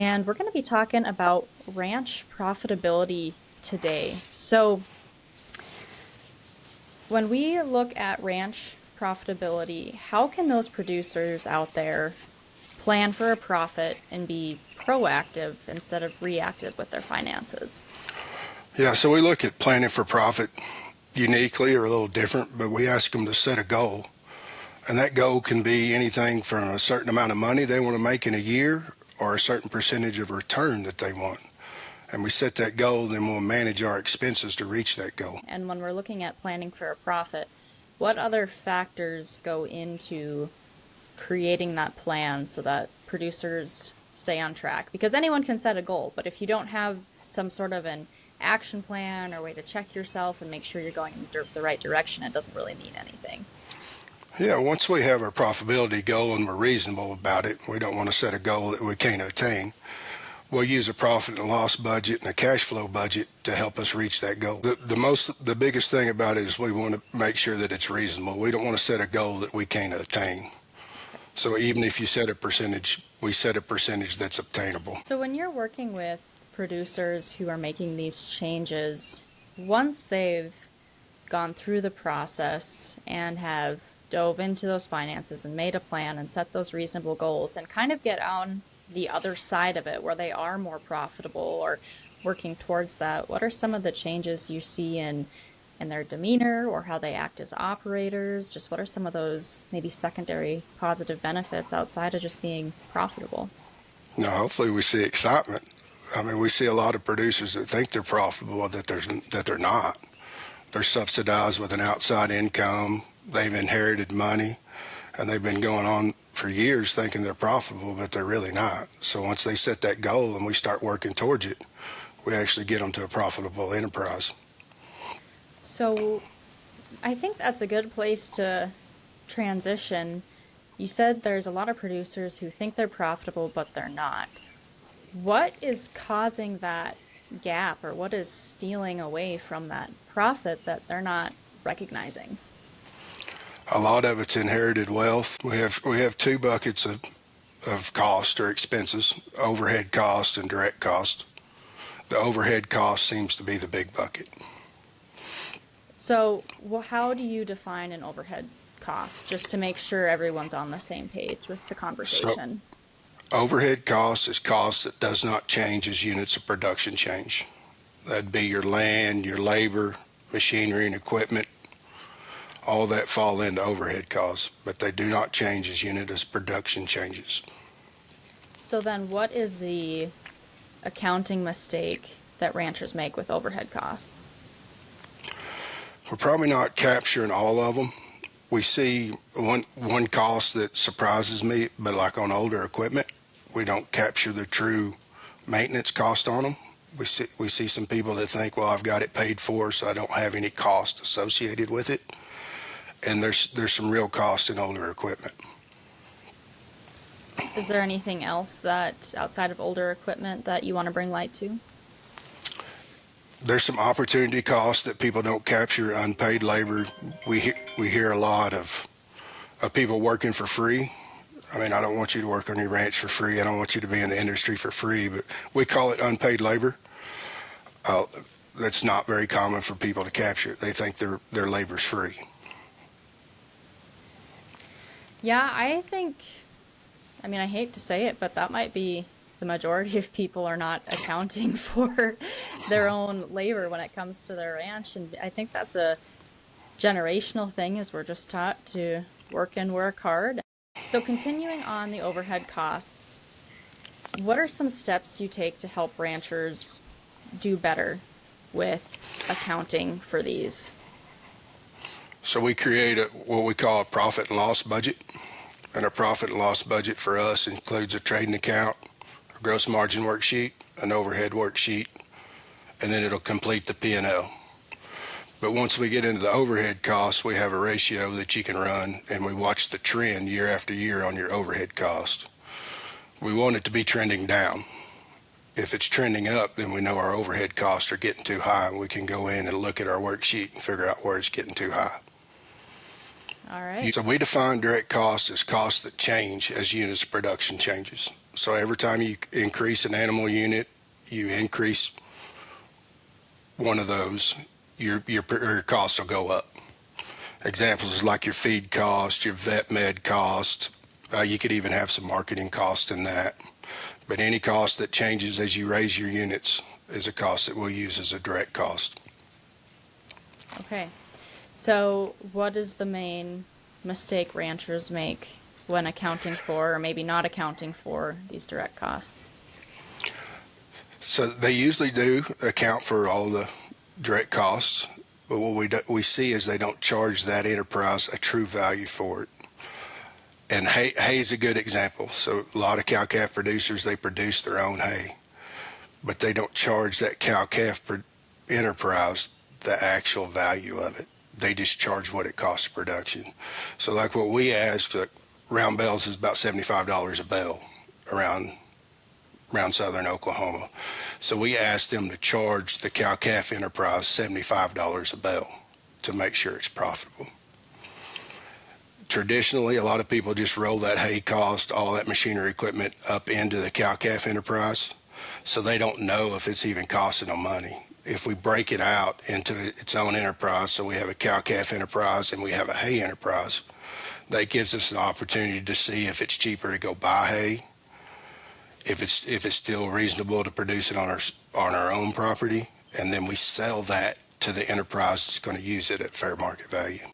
and we're going to be talking about ranch profitability today. So, when we look at ranch profitability, how can those producers out there plan for a profit and be proactive instead of reactive with their finances? Yeah, so we look at planning for profit uniquely or a little different, but we ask them to set a goal. And that goal can be anything from a certain amount of money they want to make in a year or a certain percentage of return that they want. And we set that goal, then we'll manage our expenses to reach that goal. And when we're looking at planning for a profit, what other factors go into creating that plan so that producers stay on track? Because anyone can set a goal, but if you don't have some sort of an action plan or way to check yourself and make sure you're going in the right direction, it doesn't really mean anything. Yeah, once we have our profitability goal and we're reasonable about it, we don't want to set a goal that we can't attain. We'll use a profit and loss budget and a cash flow budget to help us reach that goal. The biggest thing about it is we want to make sure that it's reasonable. We don't want to set a goal that we can't attain. So even if you set a percentage, we set a percentage that's obtainable. So when you're working with producers who are making these changes, once they've gone through the process and have dove into those finances and made a plan and set those reasonable goals and kind of get on the other side of it where they are more profitable or working towards that, what are some of the changes you see in their demeanor or how they act as operators? Just what are some of those maybe secondary positive benefits outside of just being profitable? Now, hopefully we see excitement. I mean, we see a lot of producers that think they're profitable that they're not. They're subsidized with an outside income. They've inherited money, and they've been going on for years thinking they're profitable, but they're really not. So once they set that goal and we start working towards it, we actually get them to a profitable enterprise. So I think that's a good place to transition. You said there's a lot of producers who think they're profitable, but they're not. What is causing that gap, or what is stealing away from that profit that they're not recognizing? A lot of it's inherited wealth. We have two buckets of cost or expenses: overhead cost and direct cost. The overhead cost seems to be the big bucket. So, how do you define an overhead cost, just to make sure everyone's on the same page with the So conversation? overhead cost is cost that does not change as units of production change. That'd be your land, your labor, machinery and equipment. All that fall into overhead costs, but they do not change as unit as production changes. So then what is the accounting mistake that ranchers make with overhead costs? We're probably not capturing all of them. We see one cost that surprises me, but like on older equipment, we don't capture the true maintenance cost on them. We see some people that think, well, I've got it paid for, so I don't have any cost associated with it. And there's some real cost in older equipment. Is there anything else that outside of older equipment that you want to bring light to? There's some opportunity costs that people don't capture. Unpaid labor. We hear a lot of people working for free. I mean, I don't want you to work on your ranch for free. I don't want you to be in the industry for free, but we call it unpaid labor. That's not very common for people to capture. They think their labor's free. Yeah, I mean, I hate to say it, but that might be the majority of people are not accounting for their own labor when it comes to their ranch. And I think that's a generational thing, is we're just taught to work and work hard. So continuing on the overhead costs, what are some steps you take to help ranchers do better with accounting for these? So we create what we call a profit and loss budget. And a profit and loss budget for us includes a trading account, a gross margin worksheet, an overhead worksheet, and then it'll complete the P&L. But once we get into the overhead costs, we have a ratio that you can run, and we watch the trend year after year on your overhead cost. We want it to be trending down. If it's trending up, then we know our overhead costs are getting too high, and we can go in and look at our worksheet and figure out where it's getting too high. All right. So we define direct costs as costs that change as units of production changes. So every time you increase an animal unit, you increase one of those, your cost will go up. Examples is like your feed cost, your vet med cost. You could even have some marketing cost in that. But any cost that changes as you raise your units is a cost that we'll use as a direct cost. Okay. So, what is the main mistake ranchers make when accounting for, or maybe not accounting for, these direct costs? So they usually do account for all the direct costs, but what we see is they don't charge that enterprise a true value for it. And hay is a good example. So a lot of cow-calf producers, they produce their own hay, but they don't charge that cow-calf enterprise the actual value of it. They just charge what it costs of production. So like what we ask, like round bales is about $75 a bale around southern Oklahoma. So we asked them to charge the cow-calf enterprise $75 a bale to make sure it's profitable. Traditionally, a lot of people just roll that hay cost, all that machinery equipment up into the cow-calf enterprise, so they don't know if it's even costing them money. If we break it out into its own enterprise, so we have a cow-calf enterprise and we have a hay enterprise, that gives us an opportunity to see if it's cheaper to go buy hay, if it's still reasonable to produce it on our own property, and then we sell that to the enterprise that's going to use it at fair market value.